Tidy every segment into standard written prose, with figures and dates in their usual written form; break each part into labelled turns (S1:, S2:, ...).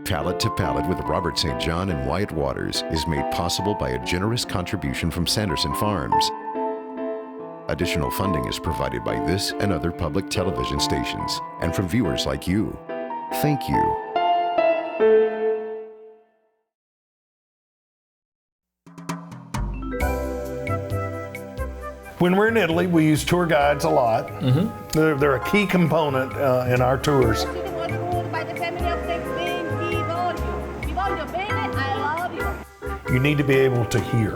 S1: Palate to Palate with Robert St. John and Wyatt Waters is made possible by a generous contribution from Sanderson Farms. Additional funding is provided by this and other public television stations and from viewers like you. Thank you.
S2: When we're in Italy, we use tour guides a lot. They're a key component in our tours. You need to be able to hear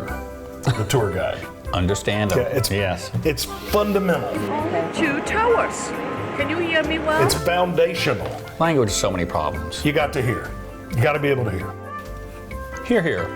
S2: the tour guide.
S3: Understand them.
S2: Yes. It's fundamental.
S4: Two towers. Can you hear me well?
S2: It's foundational.
S3: Language has so many problems.
S2: You got to hear. You got to be able to hear.
S3: Hear, hear.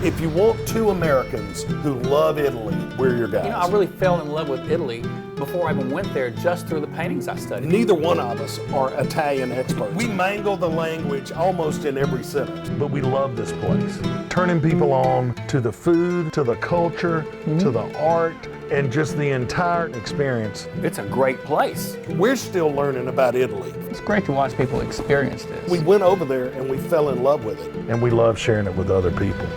S2: If you want two Americans who love Italy, we're your guys.
S3: You know, I really fell in love with Italy before I even went there, just through the paintings I studied.
S2: Neither one of us are Italian experts. We mangle the language almost in every sentence, but we love this place. Turning people on to the food, to the culture, to the art, and just the entire experience.
S3: It's a great place.
S2: We're still learning about Italy.
S3: It's great to watch people experience this.
S2: We went over there and we fell in love with it. And we love sharing it with other people.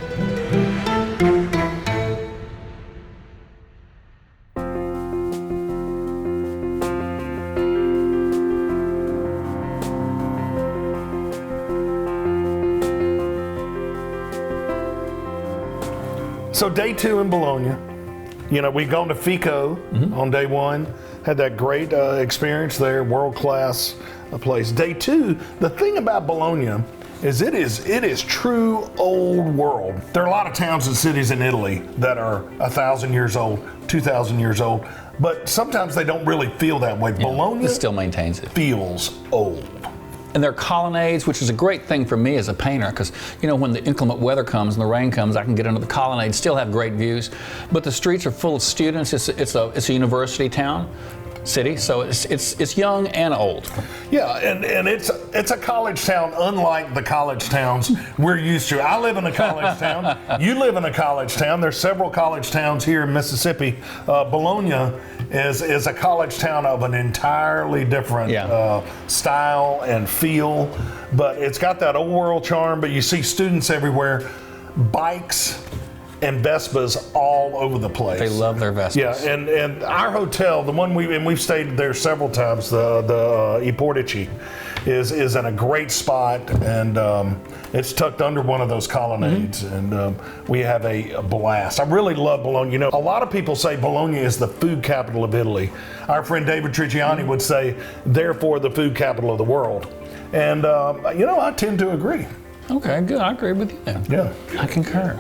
S2: So day 2 in Bologna, you know, we've gone to Fico on day 1, had that great experience there, world-class place. Day 2, the thing about Bologna is it is true old world. There are a lot of towns and cities in Italy that are 1,000 years old, 2,000 years old, but sometimes they don't really feel that way.
S3: Yeah,
S2: Bologna
S3: it still maintains it.
S2: Feels old.
S3: And there are colonnades, which is a great thing for me as a painter, because, you know, when the inclement weather comes and the rain comes, I can get into the colonnades, still have great views. But the streets are full of students. It's a university town, city, so it's young and old.
S2: Yeah, and it's a college town, unlike the college towns we're used to. I live in a college town. You live in a college town. There's several college towns here in Mississippi. Bologna is a college town of an entirely different style and feel, but it's got that old world charm. But you see students everywhere, bikes and Vespas all over the place.
S3: They love their Vespas.
S2: Yeah, and our hotel, the one we've stayed there several times, the I Portici, is in a great spot, and it's tucked under one of those colonnades, and we have a blast. I really love Bologna. You know, a lot of people say Bologna is the food capital of Italy. Our friend David Trigiani would say, therefore, the food capital of the world. And, you know, I tend to agree.
S3: Okay, good. I agree with you.
S2: Yeah.
S3: I concur.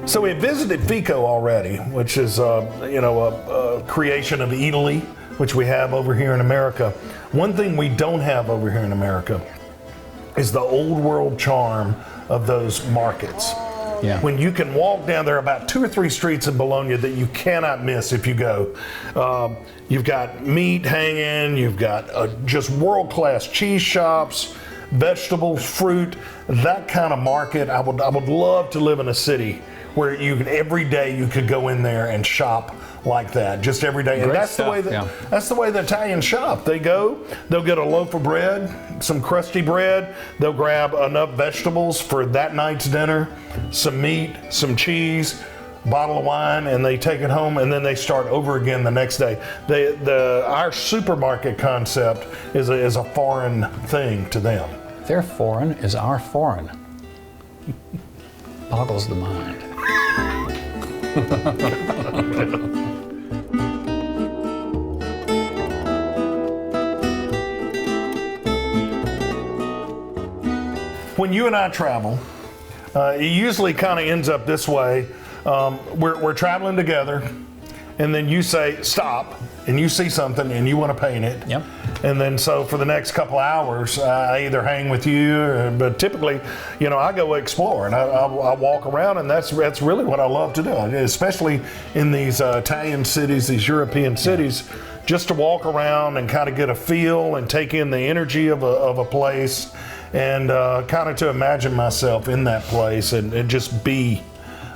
S2: So we visited Fico already, which is a creation of Italy, which we have over here in America. One thing we don't have over here in America is the old world charm of those markets.
S3: Yeah.
S2: When you can walk down there, about 2 or 3 streets in Bologna that you cannot miss if you go. You've got meat hanging, you've got just world-class cheese shops, vegetables, fruit, that kind of market. I would love to live in a city where every day you could go in there and shop like that, just every day. And that's the way the Italians shop. They'll get a loaf of bread, some crusty bread, they'll grab enough vegetables for that night's dinner, some meat, some cheese, bottle of wine, and they take it home, and then they start over again the next day. Our supermarket concept is a foreign thing to them.
S3: Their foreign is our foreign. Boggles the mind.
S2: When you and I travel, it usually kind of ends up this way. We're traveling together, and then you say stop, and you see something and you want to paint it.
S3: Yep.
S2: And then so for the next couple hours, I either hang with you, but typically, you know, I go explore and I walk around, and that's really what I love to do, especially in these Italian cities, these European cities, just to walk around and kind of get a feel and take in the energy of a place, and kind of to imagine myself in that place and just be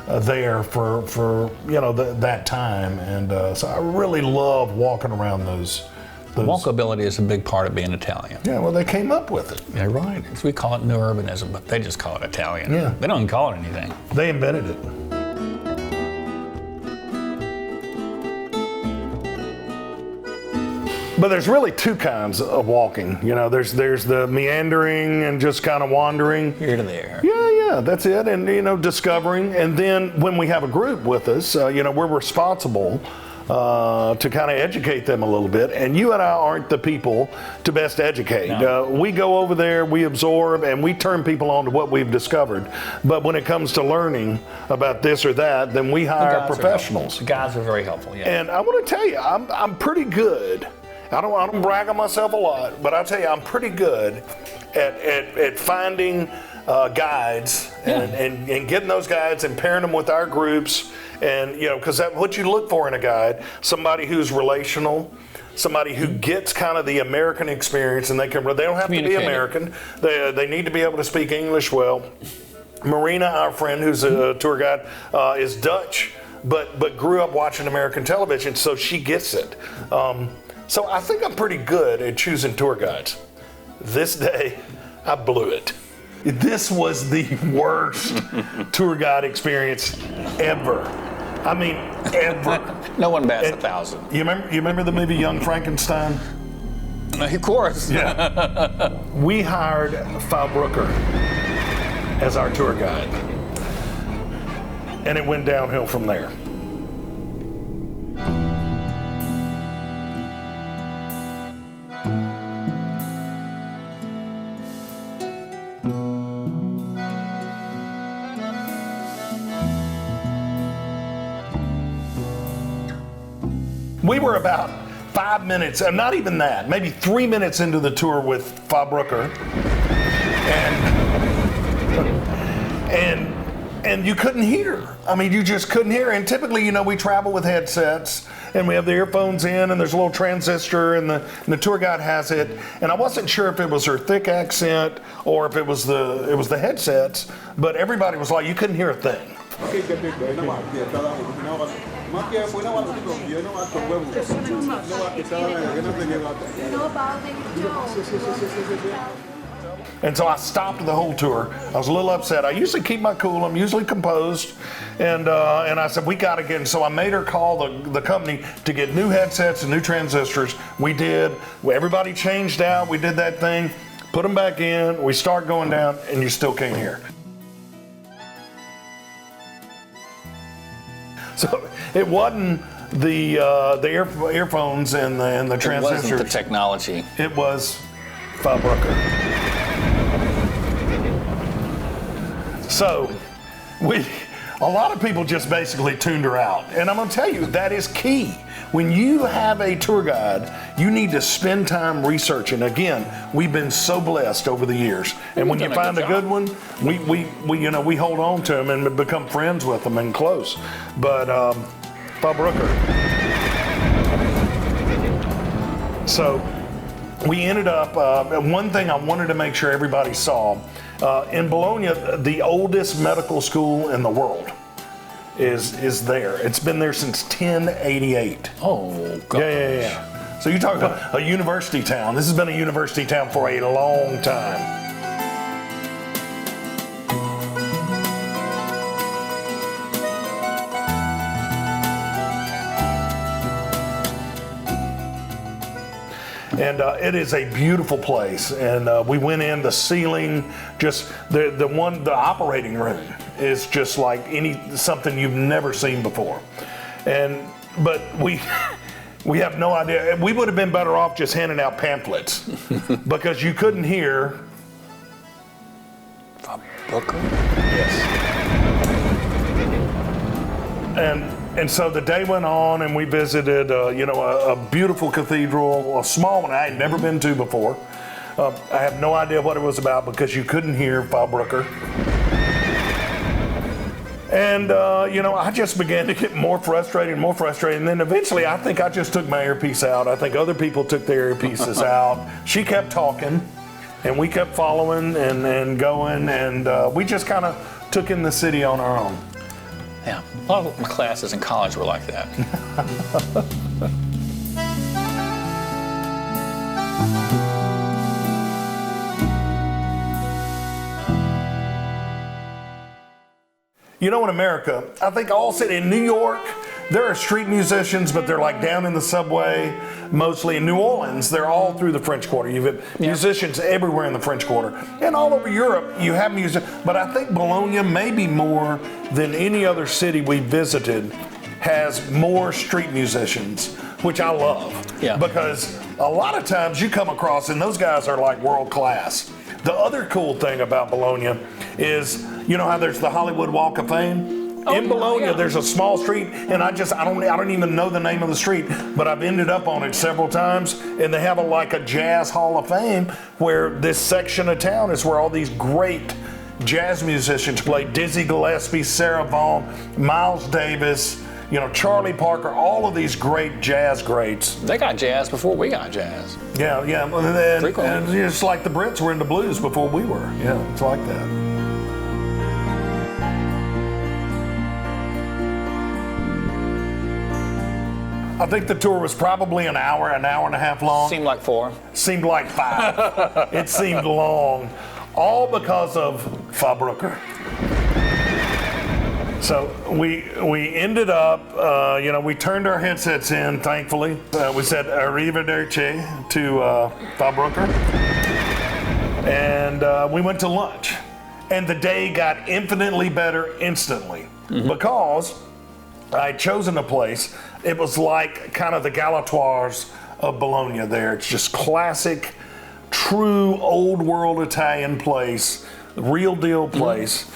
S2: there for that time, and so I really love walking around those.
S3: Walkability is a big part of being Italian.
S2: Yeah, well, they came up with it.
S3: Yeah, right. We call it new urbanism, but they just call it Italian.
S2: Yeah.
S3: They don't even call it anything.
S2: They invented it. But there's really two kinds of walking. There's the meandering and just kind of wandering.
S3: Here to there.
S2: Yeah, that's it. And, discovering. And then when we have a group with us, we're responsible to kind of educate them a little bit. And you and I aren't the people to best educate.
S3: No.
S2: We go over there, we absorb, and we turn people on to what we've discovered. But when it comes to learning about this or that, then we hire professionals.
S3: The guides are very helpful, yeah.
S2: And I want to tell you, I'm pretty good. I don't brag on myself a lot, but I'll tell you, I'm pretty good at finding guides and getting those guides and pairing them with our groups. And, because that's what you look for in a guide, somebody who's relational, somebody who gets kind of the American experience, and they don't have to be American. They need to be able to speak English well. Marina, our friend who's a tour guide, is Dutch, but grew up watching American television, so she gets it. So I think I'm pretty good at choosing tour guides. This day, I blew it. This was the worst tour guide experience ever. I mean, ever.
S3: No one bats 1,000.
S2: You remember the movie Young Frankenstein?
S3: Of course.
S2: Yeah. We hired Frau Brooker as our tour guide. And it went downhill from there. We were about 5 minutes, and not even that, maybe 3 minutes into the tour with Frau Brooker, and you couldn't hear. I mean, you just couldn't hear. And typically, we travel with headsets, and we have the earphones in, and there's a little transistor, and the tour guide has it. And I wasn't sure if it was her thick accent or if it was the headsets, but everybody was like, you couldn't hear a thing. And so I stopped the whole tour. I was a little upset. I usually keep my cool. I'm usually composed. And I said, we got to get, and so I made her call the company to get new headsets and new transistors. We did. Everybody changed out. We did that thing, put them back in. We start going down, and you still can't hear. So it wasn't the earphones and the transistors.
S3: It wasn't the technology.
S2: It was Frau Brooker. So a lot of people just basically tuned her out. And I'm going to tell you, that is key. When you have a tour guide, you need to spend time researching. Again, we've been so blessed over the years. And when you find a good one, we hold on to them and become friends with them and close. But Frau Brooker. So we ended up, one thing I wanted to make sure everybody saw, in Bologna, the oldest medical school in the world is there. It's been there since 1088.
S3: Oh, gosh.
S2: Yeah. So you talk about a university town. This has been a university town for a long time. And it is a beautiful place. And we went in, the ceiling, just the operating room is just like something you've never seen before. But we have no idea. We would have been better off just handing out pamphlets because you couldn't hear.
S3: Brooker?
S2: Yes. And so the day went on, and we visited, a beautiful cathedral, a small one I had never been to before. I have no idea what it was about because you couldn't hear Frau Brooker. And, I just began to get more frustrated. And then eventually I think I just took my earpiece out. I think other people took their earpieces out. She kept talking, and we kept following and going, and we just kind of took in the city on our own.
S3: Yeah, a lot of my classes in college were like that.
S2: You know, in America, I think all city in New York, there are street musicians, but they're like down in the subway, mostly. In New Orleans, they're all through the French Quarter. You've got musicians everywhere in the French Quarter. And all over Europe, you have music. But I think Bologna, maybe more than any other city we visited, has more street musicians, which I love.
S3: Yeah.
S2: Because a lot of times you come across, and those guys are like world class. The other cool thing about Bologna is, you know how there's the Hollywood Walk of Fame? In Bologna, there's a small street, and I don't even know the name of the street, but I've ended up on it several times, and they have like a jazz hall of fame where this section of town is where all these great jazz musicians play. Dizzy Gillespie, Sarah Vaughan, Miles Davis, you know, Charlie Parker, all of these great jazz greats.
S3: They got jazz before we got jazz.
S2: Yeah. And it's like the Brits were into blues before we were. Yeah, it's like that. I think the tour was probably an hour and a half long.
S3: Seemed like 4.
S2: Seemed like 5. It seemed long, all because of Fabrucker. So we ended up, we turned our headsets in, thankfully. We said arrivederci to Fabrucker, and we went to lunch. And the day got infinitely better instantly because I'd chosen a place. It was like kind of the Galatoires of Bologna there. It's just classic, true old world Italian place, real deal place.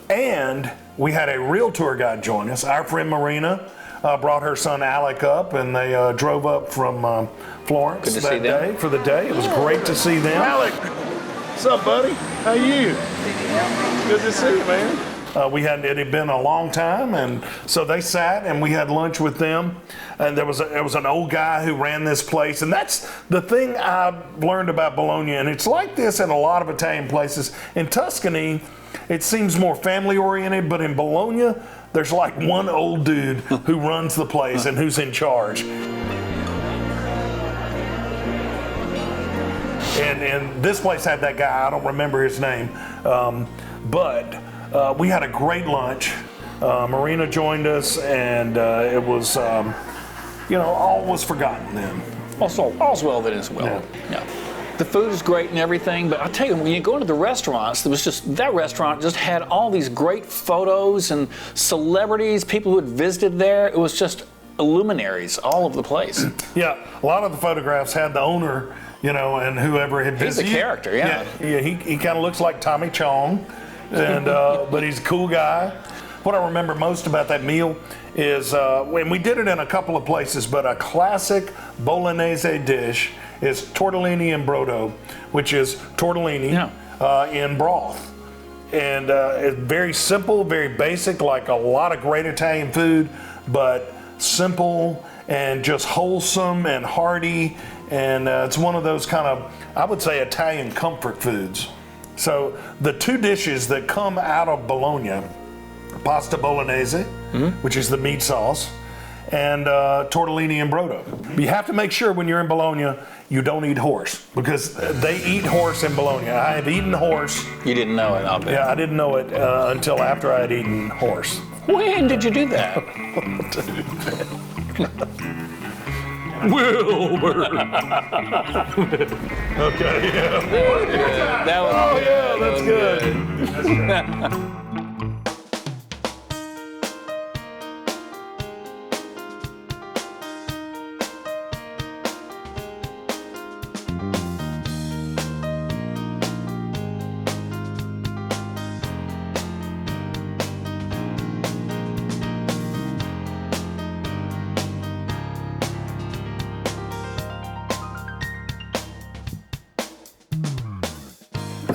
S2: And we had a real tour guide join us. Our friend Marina brought her son Alec up, and they drove up from Florence that day for the day. It was great to see them.
S5: Alec, what's up, buddy? How you? Good to see you, man.
S2: It had been a long time, and so they sat and we had lunch with them. And there was an old guy who ran this place, and that's the thing I learned about Bologna. And it's like this in a lot of Italian places. In Tuscany, it seems more family oriented, but in Bologna, there's like one old dude who runs the place and who's in charge. And this place had that guy. I don't remember his name, but. We had a great lunch. Marina joined us, and it was, all was forgotten then.
S3: All's well that is well. Yeah. The food is great and everything, but I'll tell you, when you go into the restaurants, that restaurant just had all these great photos and celebrities, people who had visited there. It was just luminaries all over the place.
S2: Yeah, a lot of the photographs had the owner, and whoever had visited.
S3: He's a character, yeah.
S2: He kind of looks like Tommy Chong. And but he's a cool guy. What I remember most about that meal is, and we did it in a couple of places, but a classic Bolognese dish is tortellini in brodo, which is tortellini in broth. And it's very simple, very basic, like a lot of great Italian food, but simple and just wholesome and hearty. And it's one of those kind of, I would say, Italian comfort foods. So the two dishes that come out of Bologna, pasta bolognese, which is the meat sauce, and tortellini in brodo. You have to make sure when you're in Bologna, you don't eat horse, because they eat horse in Bologna. I have eaten horse.
S3: You didn't know it, I'll bet.
S2: Yeah, I didn't know it until after I had eaten horse.
S3: When did you do that?
S5: Wilbur.
S2: Okay, yeah.
S3: That was
S2: that's good.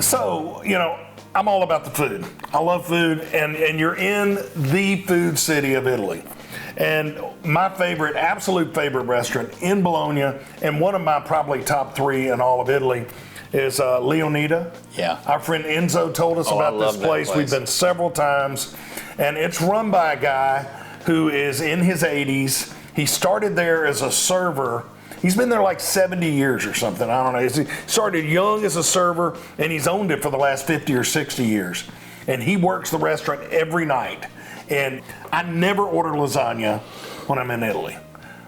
S2: So, I'm all about the food. I love food, and you're in the food city of Italy. And my absolute favorite restaurant in Bologna, and one of my probably top 3 in all of Italy, is Leonida.
S3: Yeah.
S2: Our friend Enzo told us about this place. We've been several times, And it's run by a guy who is in his 80s. He started there as a server. He's been there like 70 years or something. I don't know. He started young as a server, and he's owned it for the last 50 or 60 years. And he works the restaurant every night. And I never order lasagna when I'm in Italy,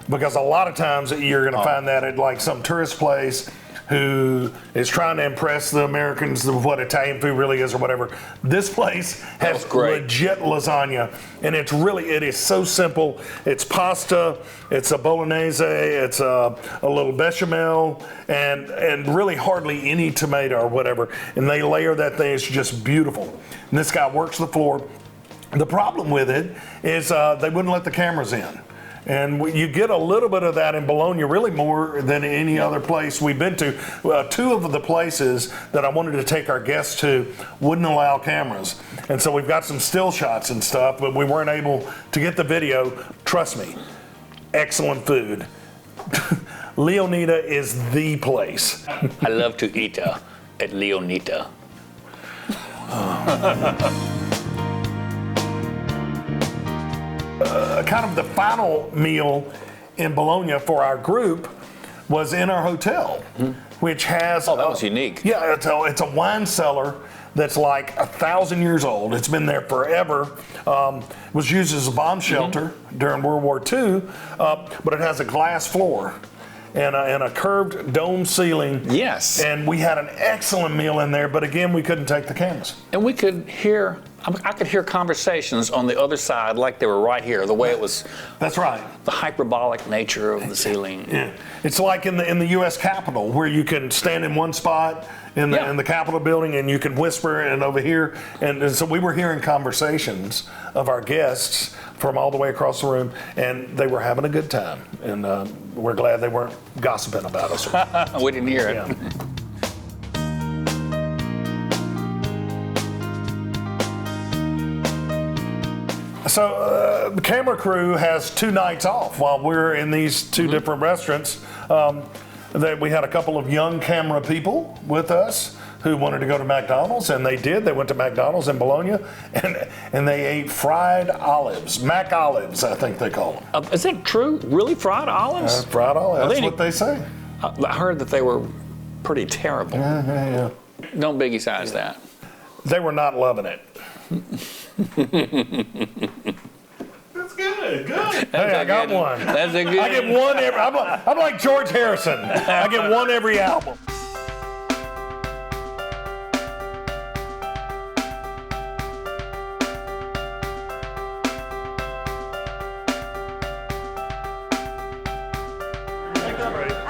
S2: because a lot of times you're going to find that at like some tourist place who is trying to impress the Americans of what Italian food really is or whatever. This place has legit lasagna, and it is so simple. It's pasta, it's a bolognese, it's a little bechamel, and really hardly any tomato or whatever. And they layer that thing, it's just beautiful. And this guy works the floor. The problem with it is they wouldn't let the cameras in. And you get a little bit of that in Bologna, really more than any other place we've been to. Two of the places that I wanted to take our guests to wouldn't allow cameras. And so we've got some still shots and stuff, but we weren't able to get the video. Trust me, excellent food. Leonita is the place.
S3: I love to eat at Leonita.
S2: Kind of the final meal in Bologna for our group was in our hotel, which has...
S3: Oh, that was unique.
S2: Yeah, it's a wine cellar that's like 1,000 years old. It's been there forever. Was used as a bomb shelter during World War II, but it has a glass floor and a curved dome ceiling.
S3: Yes.
S2: And we had an excellent meal in there, but again, we couldn't take the cameras.
S3: And we could hear... I could hear conversations on the other side like they were right here, the way it was.
S2: That's right.
S3: The hyperbolic nature of the ceiling.
S2: Yeah. It's like in the U.S. Capitol, where you can stand in one spot in the Capitol building and you can whisper, and over here. And so we were hearing conversations of our guests from all the way across the room, and they were having a good time. And we're glad they weren't gossiping about us.
S3: We didn't hear it.
S2: Yeah. So the camera crew has 2 nights off while we're in these 2 different restaurants. We had a couple of young camera people with us who wanted to go to McDonald's, and they did. They went to McDonald's in Bologna, and they ate fried olives. Mac olives, I think they call them.
S3: Is that true? Really, fried olives?
S2: Fried olives, that's what they say.
S3: I heard that they were pretty terrible.
S2: Yeah.
S3: Don't biggie size that.
S2: They were not loving it.
S5: That's good.
S2: Hey, I got one.
S3: That's a good.
S2: I get one every. I'm like George Harrison. I get one every album.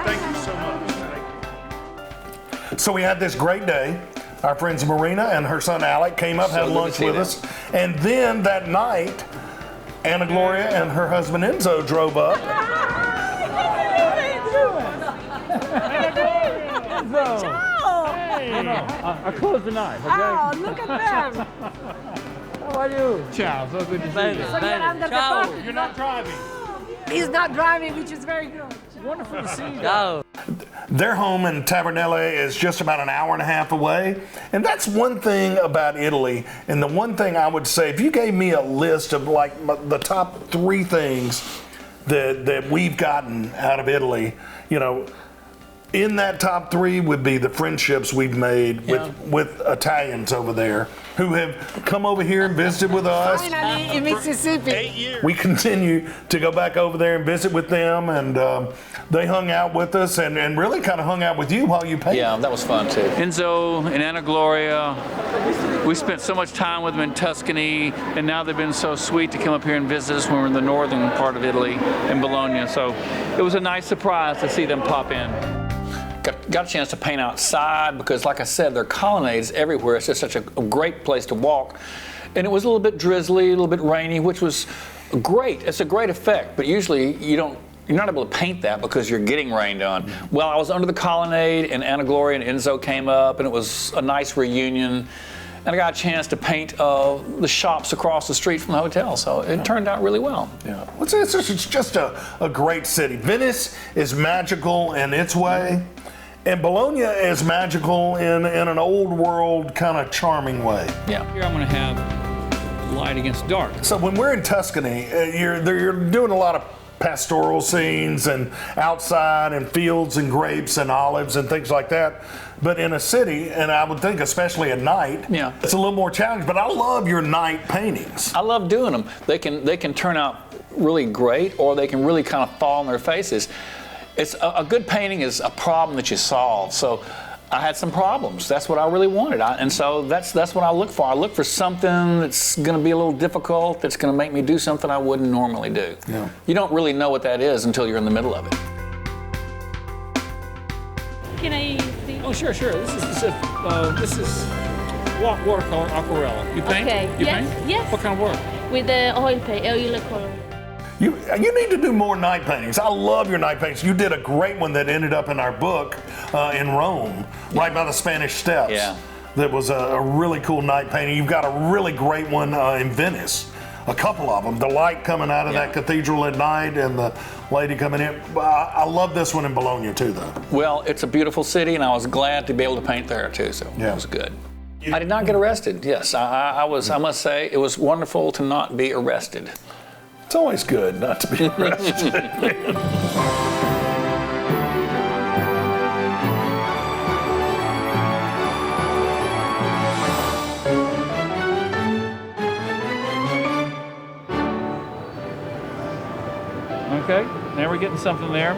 S2: Thank you so much. So we had this great day. Our friends Marina and her son Alec came up, had lunch with us. And then that night, Anna Gloria and her husband Enzo drove up.
S6: I close the knife, okay?
S7: Oh, look at them.
S6: How are you? Ciao, so good to see you.
S7: So you're under the bus.
S6: You're not driving.
S7: He's not driving, which is very good.
S6: Wonderful to see you.
S2: Their home in Tavernelle is just about an hour and a half away. And that's one thing about Italy. And the one thing I would say, if you gave me a list of like the top 3 things that we've gotten out of Italy, you know, in that top 3 would be the friendships we've made with Italians over there who have come over here and visited with us.
S7: Finally in Mississippi.
S5: 8 years.
S2: We continue to go back over there and visit with them, and they hung out with us and really kind of hung out with you while you painted.
S3: Yeah, that was fun too. Enzo and Anna Gloria, we spent so much time with them in Tuscany, and now they've been so sweet to come up here and visit us when we're in the northern part of Italy, in Bologna. So it was a nice surprise to see them pop in. Got a chance to paint outside because, like I said, there are colonnades everywhere. It's just such a great place to walk. And it was a little bit drizzly, a little bit rainy, which was great. It's a great effect, but usually you're not able to paint that because you're getting rained on. Well, I was under the colonnade, and Anna Gloria and Enzo came up, and it was a nice reunion. And I got a chance to paint the shops across the street from the hotel, so it turned out really well.
S2: Yeah, it's just a great city. Venice is magical in its way, and Bologna is magical in an old world kind of charming way.
S3: Yeah.
S6: Here I'm going to have
S3: light against dark.
S2: So when we're in Tuscany, you're doing a lot of pastoral scenes and outside and fields and grapes and olives and things like that. But in a city, and I would think especially at night,
S3: Yeah.
S2: it's a little more challenging. But I love your night paintings.
S3: I love doing them. They can turn out really great, or they can really kind of fall on their faces. It's a good painting is a problem that you solve. So I had some problems. That's what I really wanted. And so that's what I look for. I look for something that's going to be a little difficult, that's going to make me do something I wouldn't normally do.
S2: Yeah.
S3: You don't really know what that is until you're in the middle of it.
S6: Can I see?
S3: Oh, sure. This is watercolor aquarella. You paint?
S6: Okay.
S3: You
S6: Yes,
S3: paint?
S6: yes.
S3: What kind of work?
S6: With the oil paint, oil color.
S2: You need to do more night paintings. I love your night paintings. You did a great one that ended up in our book in Rome, right by the Spanish Steps.
S3: Yeah.
S2: That was a really cool night painting. You've got a really great one in Venice. A couple of them. The light coming out of that cathedral at night and the lady coming in. I love this one in Bologna too, though.
S3: Well, it's a beautiful city, and I was glad to be able to paint there too, so it was good. I did not get arrested. Yes, I must say, it was wonderful to not be arrested.
S2: It's always good not to be arrested.
S3: Okay, now we're getting something there.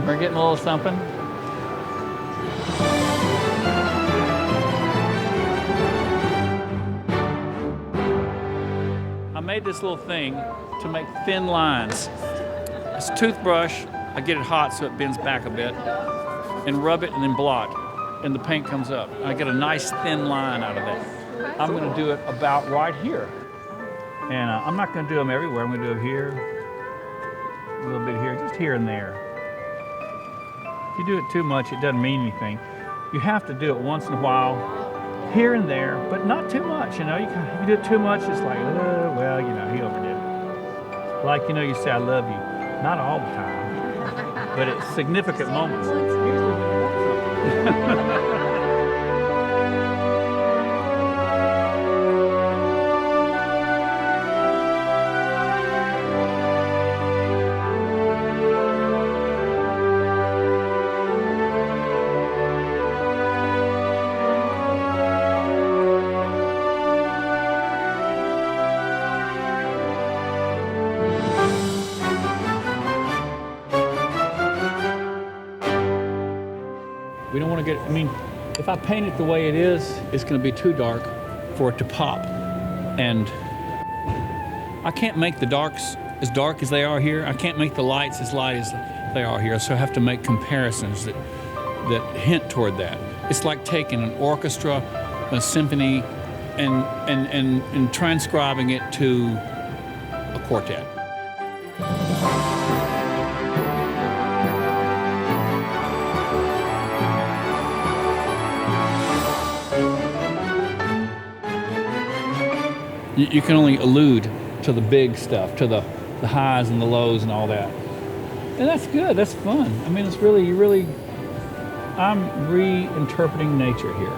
S3: We're getting a little something. I made this little thing to make thin lines. It's a toothbrush. I get it hot so it bends back a bit, and rub it and then blot, and the paint comes up. I get a nice thin line out of that. I'm going to do it about right here. And I'm not going to do them everywhere. I'm going to do it here, a little bit here, just here and there. If you do it too much, it doesn't mean anything. You have to do it once in a while, here and there, but not too much. You know, if you do it too much, it's like, well, you know, he overdid it. Like, you know, you say, I love you. Not all the time, but at significant moments. We don't want to get, I mean, if I paint it the way it is, it's going to be too dark for it to pop. And I can't make the darks as dark as they are here. I can't make the lights as light as they are here. So I have to make comparisons that hint toward that. It's like taking an orchestra, a symphony, and transcribing it to a quartet. You can only allude to the big stuff, to the highs and the lows and all that. And that's good, that's fun. I mean, it's really, I'm reinterpreting nature here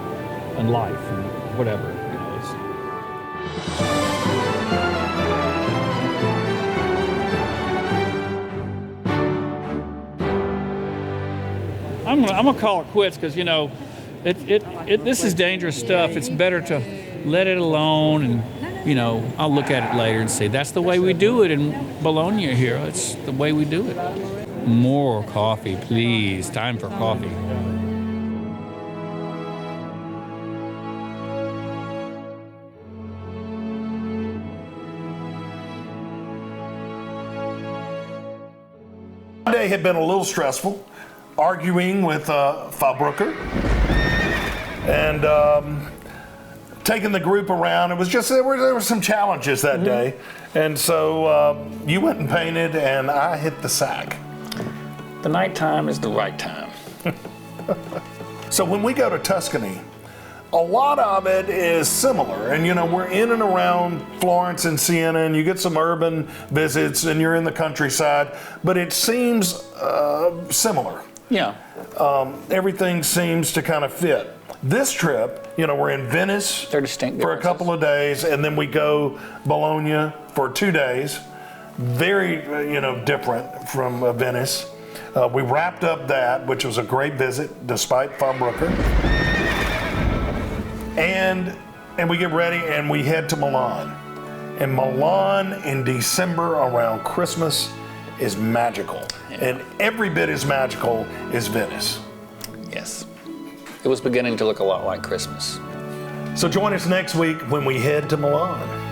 S3: and life and whatever, you know. I'm gonna call it quits because, you know, this is dangerous stuff. It's better to let it alone, and, you know, I'll look at it later and say, that's the way we do it in Bologna here. It's the way we do it. More coffee, please. Time for coffee.
S2: Monday had been a little stressful, arguing with Fabrooker and taking the group around. It was just, there were some challenges that day. And so you went and painted and I hit the sack.
S3: The nighttime is the right time.
S2: So when we go to Tuscany, a lot of it is similar. And, you know, we're in and around Florence and Siena, and you get some urban visits, and you're in the countryside, but it seems similar.
S3: Yeah.
S2: Everything seems to kind of fit. This trip, we're in Venice
S3: They're distinct
S2: for a couple of days, and then we go Bologna for 2 days. Very, different from Venice. We wrapped up that, which was a great visit, despite Farnbrucker. And we get ready and we head to Milan. And Milan in December around Christmas is magical. And every bit as magical as Venice.
S3: Yes. It was beginning to look a lot like Christmas.
S2: So join us next week when we head to Milan.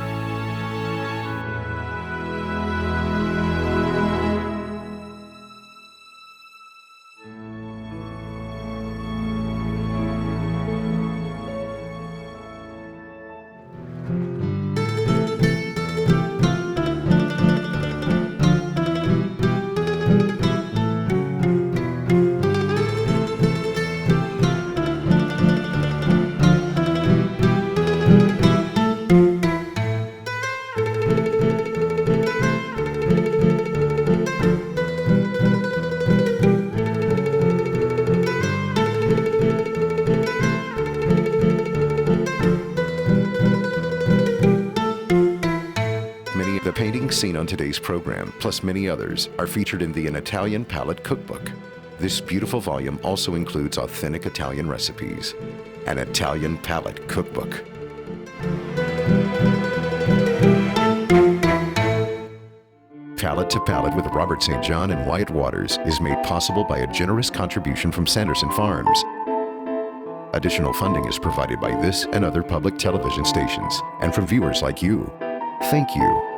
S1: The paintings seen on today's program, plus many others, are featured in the An Italian Palate cookbook. This beautiful volume also includes authentic Italian recipes. An Italian Palate cookbook. Palate to Palate with Robert St. John and Wyatt Waters is made possible by a generous contribution from Sanderson Farms. Additional funding is provided by this and other public television stations, and from viewers like you. Thank you.